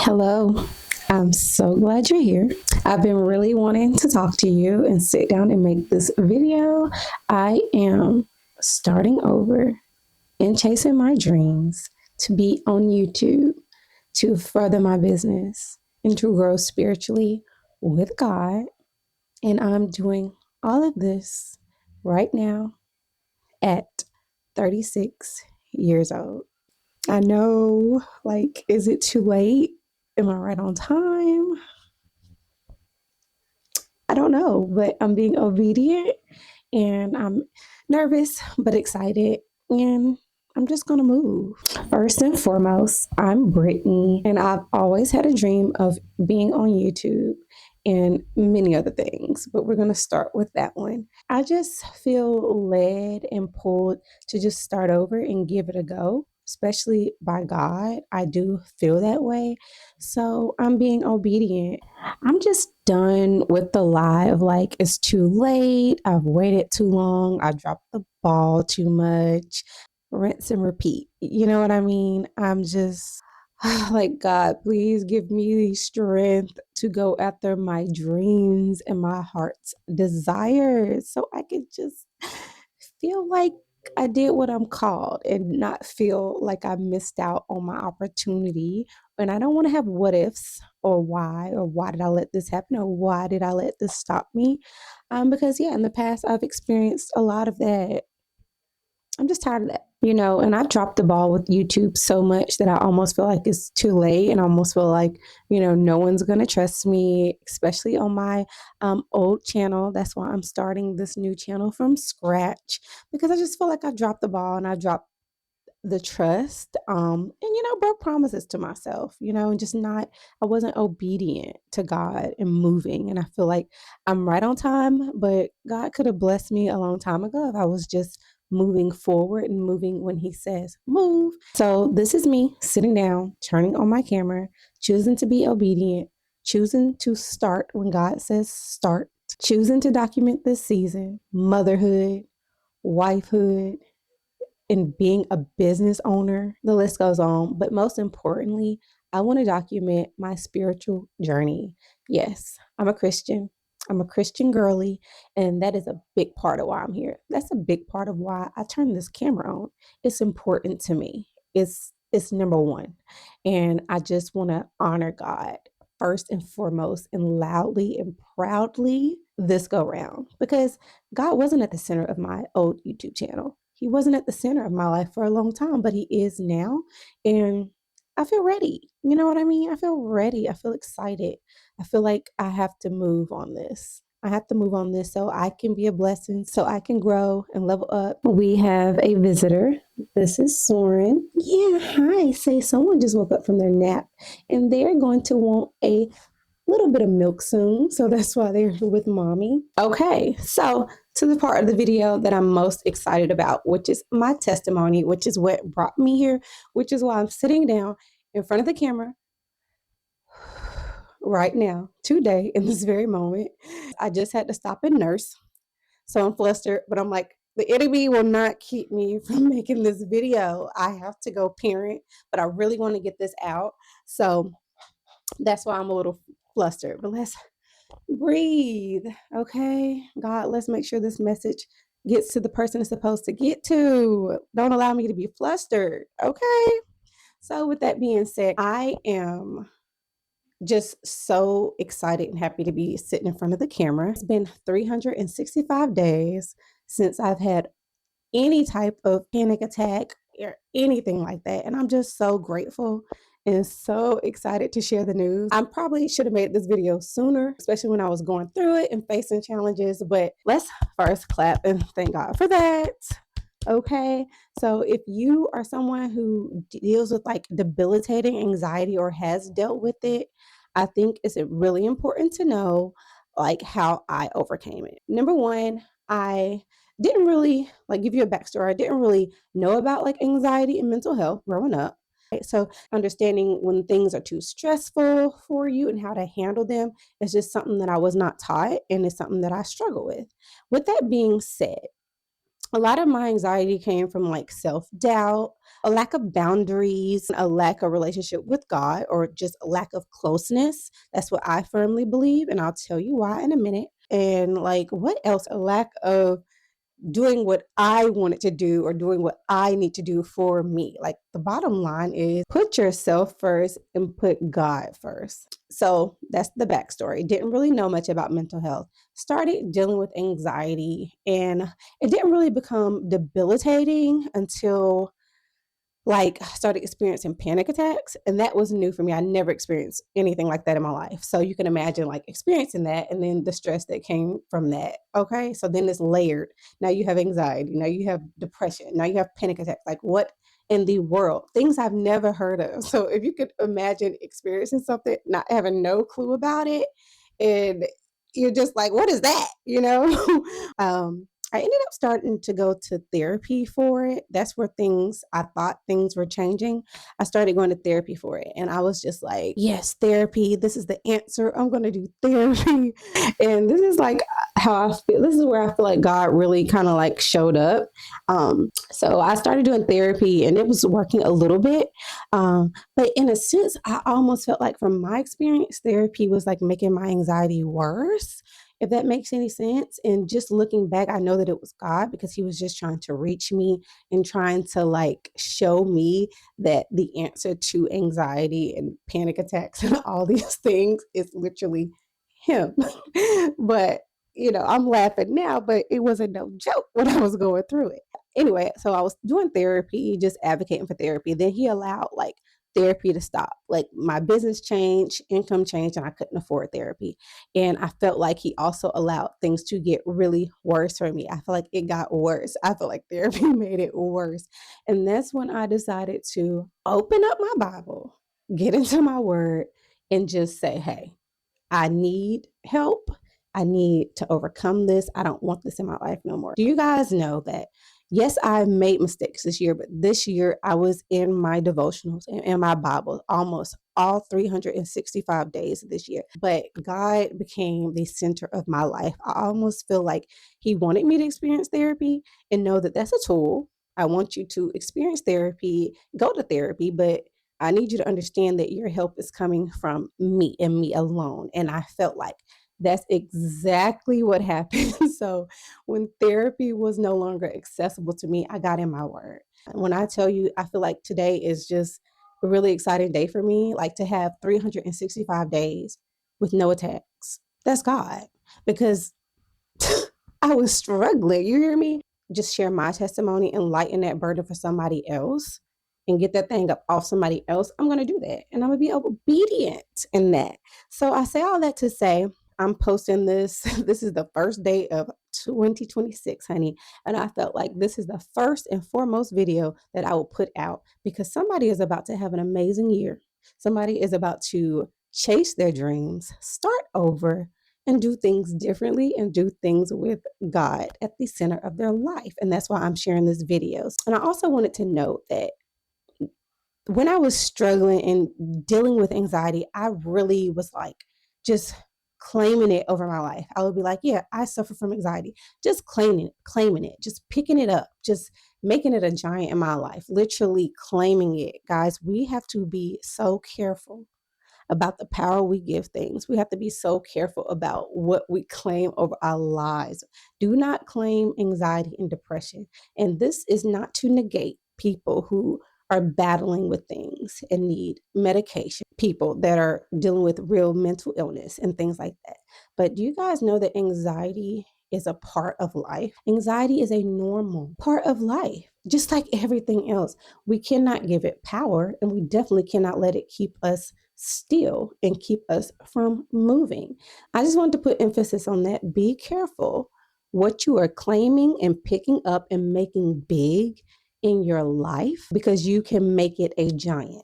Hello, I'm so glad you're here. I've been really wanting to talk to you and sit down and make this video. I am starting over and chasing my dreams to be on YouTube, to further my business, and to grow spiritually with God. And I'm doing all of this right now at 36 years old. I know, is it too late? Am I right on time? I don't know, but I'm being obedient and I'm nervous but excited and I'm just gonna move. First and foremost, I'm Brittany and I've always had a dream of being on YouTube and many other things, but we're gonna start with that one. I just feel led and pulled to just start over and give it a go, especially by God. I do feel that way. So I'm being obedient. I'm just done with the lie of it's too late. I've waited too long. I dropped the ball too much. Rinse and repeat. You know what I mean? I'm just like, God, please give me the strength to go after my dreams and my heart's desires so I could just feel like I did what I'm called and not feel like I missed out on my opportunity. And I don't want to have what ifs or why did I let this happen or why did I let this stop me? Because, yeah, in the past, I've experienced a lot of that. I'm just tired of that, and I've dropped the ball with YouTube so much that I almost feel like it's too late and I almost feel like, no one's going to trust me, especially on my old channel. That's why I'm starting this new channel from scratch because I just feel like I dropped the ball and I dropped the trust and broke promises to myself, and just not I wasn't obedient to God and moving, and I feel like I'm right on time, but God could have blessed me a long time ago if I was just moving forward and moving when he says move. So this is me sitting down, turning on my camera, choosing to be obedient, choosing to start when God says start, choosing to document this season, motherhood, wifehood, and being a business owner. The list goes on. But most importantly, I want to document my spiritual journey. Yes, I'm a Christian. I'm a Christian girly, and that is a big part of why I'm here. That's a big part of why I turned this camera on. It's important to me. It's number one. And I just want to honor God first and foremost and loudly and proudly this go round because God wasn't at the center of my old YouTube channel. He wasn't at the center of my life for a long time, but he is now. And I feel ready. You know what I mean? I feel ready. I feel excited. I feel like I have to move on this. I have to move on this so I can be a blessing, so I can grow and level up. We have a visitor. This is Soren. Yeah, hi. Say someone just woke up from their nap and they're going to want a little bit of milk soon. So that's why they're with mommy. Okay, so to the part of the video that I'm most excited about, which is my testimony, which is what brought me here, which is why I'm sitting down in front of the camera right now, today, in this very moment. I just had to stop and nurse. So I'm flustered, but I'm like, the enemy will not keep me from making this video. I have to go parent, but I really want to get this out. So that's why I'm a little flustered. But let's breathe. Okay. God, let's make sure this message gets to the person it's supposed to get to. Don't allow me to be flustered. Okay. So, with that being said, I am just so excited and happy to be sitting in front of the camera. It's been 365 days since I've had any type of panic attack or anything like that. And I'm just so grateful and so excited to share the news. I probably should have made this video sooner, especially when I was going through it and facing challenges. But let's first clap and thank God for that. Okay. So if you are someone who deals with debilitating anxiety or has dealt with it, I think it's really important to know how I overcame it. Number one, I didn't really give you a backstory. I didn't really know about anxiety and mental health growing up. Right? So understanding when things are too stressful for you and how to handle them is just something that I was not taught and it's something that I struggle with. With that being said, A lot of my anxiety came from like self doubt, a lack of boundaries, a lack of relationship with God, or just a lack of closeness. That's what I firmly believe. And I'll tell you why in a minute. And like, what else? A lack of doing what I wanted to do or doing what I need to do for me. Like the bottom line is put yourself first and put God first. So that's the backstory. Didn't really know much about mental health. Started dealing with anxiety, and it didn't really become debilitating until like I started experiencing panic attacks, and that was new for me. I never experienced anything like that in my life. So you can imagine like experiencing that and then the stress that came from that. Okay. So then it's layered. Now you have anxiety, now you have depression, now you have panic attacks. Like what in the world? Things I've never heard of. So if you could imagine experiencing something, not having no clue about it, and you're just like, what is that? I ended up starting to go to therapy for it. That's where I thought things were changing. I started going to therapy for it. And I was just like, yes, therapy. This is the answer. I'm going to do therapy. And this is like how I feel. This is where I feel like God really kind of like showed up. So I started doing therapy and it was working a little bit. But in a sense, I almost felt like from my experience, therapy was like making my anxiety worse, if that makes any sense. And just looking back, I know that it was God because he was just trying to reach me and trying to like show me that the answer to anxiety and panic attacks and all these things is literally him. But I'm laughing now, but it wasn't no joke when I was going through it. Anyway, so I was doing therapy, just advocating for therapy. Then he allowed like therapy to stop. Like my business changed, income changed, and I couldn't afford therapy. And I felt like he also allowed things to get really worse for me. I feel like it got worse. I feel like therapy made it worse. And that's when I decided to open up my Bible, get into my word, and just say, hey, I need help. I need to overcome this. I don't want this in my life no more. Do you guys know that? Yes, I've made mistakes this year, but this year I was in my devotionals and in my Bible almost all 365 days this year. But God became the center of my life. I almost feel like He wanted me to experience therapy and know that that's a tool. I want you to experience therapy, go to therapy, but I need you to understand that your help is coming from me and me alone. And I felt like that's exactly what happened. So when therapy was no longer accessible to me, I got in my word. When I tell you, I feel like today is just a really exciting day for me, like to have 365 days with no attacks. That's God. Because I was struggling. You hear me? Just share my testimony and lighten that burden for somebody else and get that thing up off somebody else. I'm going to do that. And I'm going to be obedient in that. So I say all that to say, I'm posting this. This is the first day of 2026, honey. And I felt like this is the first and foremost video that I will put out because somebody is about to have an amazing year. Somebody is about to chase their dreams, start over, and do things differently and do things with God at the center of their life. And that's why I'm sharing this video. And I also wanted to note that when I was struggling and dealing with anxiety, I really was like just claiming it over my life. I would be like, yeah, I suffer from anxiety. Just claiming it, just picking it up, just making it a giant in my life, literally claiming it. Guys, we have to be so careful about the power we give things. We have to be so careful about what we claim over our lives. Do not claim anxiety and depression. And this is not to negate people who are battling with things and need medication, people that are dealing with real mental illness and things like that. But do you guys know that anxiety is a part of life? Anxiety is a normal part of life, just like everything else. We cannot give it power, and we definitely cannot let it keep us still and keep us from moving. I just want to put emphasis on that. Be careful what you are claiming and picking up and making big in your life because you can make it a giant.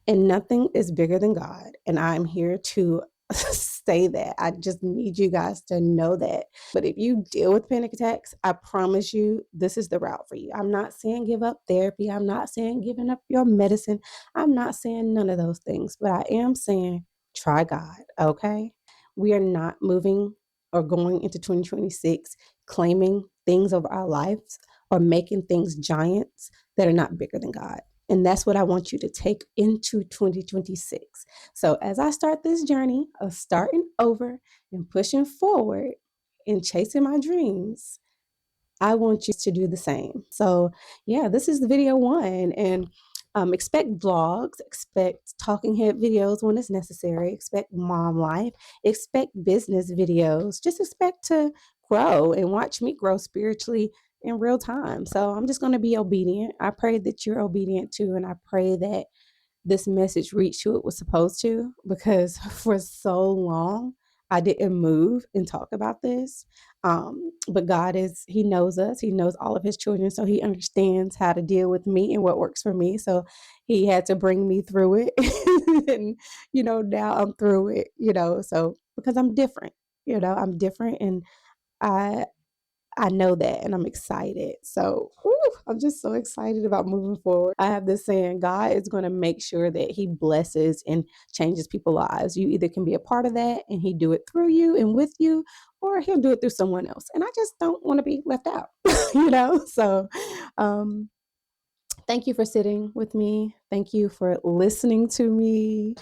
And nothing is bigger than God. And I'm here to say that. I just need you guys to know that. But if you deal with panic attacks, I promise you, this is the route for you. I'm not saying give up therapy. I'm not saying giving up your medicine. I'm not saying none of those things. But I am saying try God, okay? We are not moving or going into 2026 claiming things over our lives are making things giants that are not bigger than God. And that's what I want you to take into 2026. So as I start this journey of starting over and pushing forward and chasing my dreams, I want you to do the same. So, yeah, this is the video one. And expect vlogs, expect talking head videos when it's necessary, expect mom life, expect business videos. Just expect to grow and watch me grow spiritually in real time. So, I'm just going to be obedient. I pray that you're obedient too. And I pray that this message reached who it was supposed to, because for so long I didn't move and talk about this. But God He knows us, He knows all of His children. So He understands how to deal with me and what works for me. So He had to bring me through it. And, now I'm through it, so because I'm different, I'm different, and I I know that, and I'm excited. So, I'm just so excited about moving forward. I have this saying: God is going to make sure that He blesses and changes people's lives. You either can be a part of that and He do it through you and with you, or He'll do it through someone else. And I just don't want to be left out, So, um, thank you for sitting with me. Thank you for listening to me.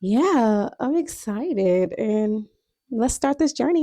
Yeah, I'm excited, and let's start this journey.